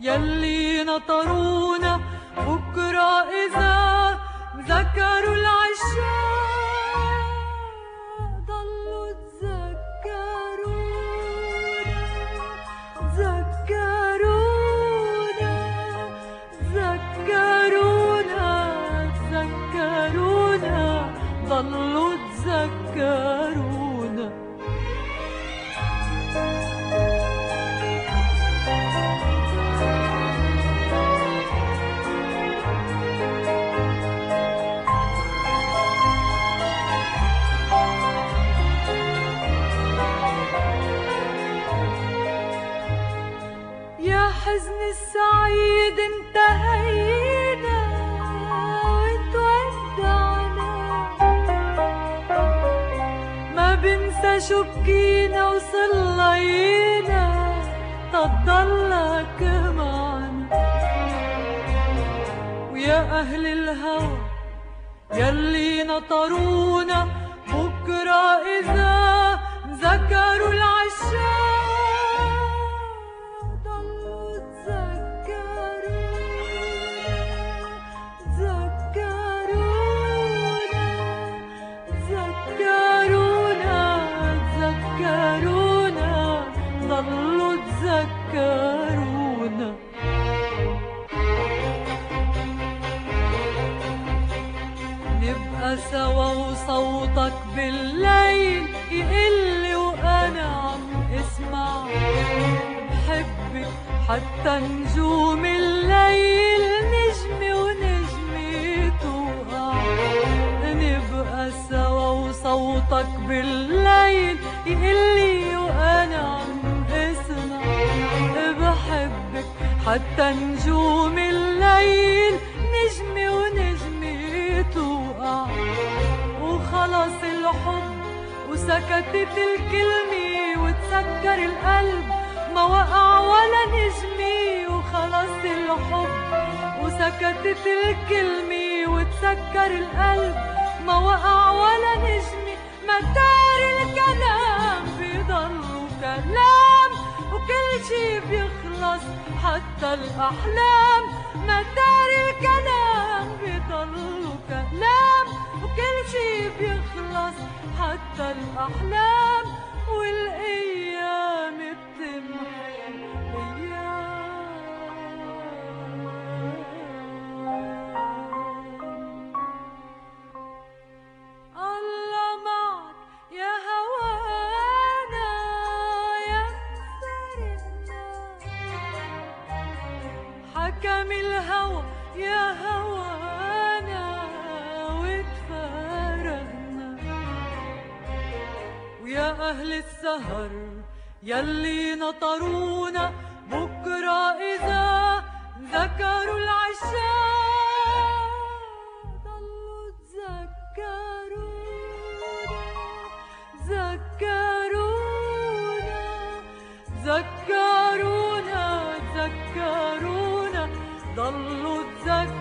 يلي نطرونا بكرة إذا ذكروا العشاق ضلوا تذكرونا ذكرونا ذكرونا ذكرونا ضلوا تذكرونا. حزن السعيد انتهينا وتودعنا ما بنسى شو بكينا وصلينا تضلك معنا. ويا أهل الهوى يلي نطرونا بكرة إذا ذكروا العشاق ضلوا تذكرونا. نبقى سوا وصوتك بالليل يقل وأنا عم اسمع بحبك حتى نجوم الليل نجمي ونجمي توقع. نبقى سوا وصوتك بالليل يقلي وأنا عم اسمع بحبك حتى نجوم الليل نجمي ونجمي توقع. وخلص الحب وسكتت الكلمة وتسكر القلب ما وقع ولا نجمي. وخلص الحب وسكتت الكلمة وتسكر القلب ما وقع ولا نجمي. مدار الكلام بيضلوا كلام وكل شي بيخلص حتى الأحلام. مدار الكلام بيضلوا كلام وكل شي بيخلص حتى الأحلام. والأيام بتمحي الله معك يا هوانا يا مسرنا حكم الهوى يا هوانا وتفارقنا. ويا أهل السهر يلي نطرونا بكرة إذا ذكروا العشاق ضلوا تذكرونا ذكرونا ذكرونا ذكرونا ضلوا تذكرونا.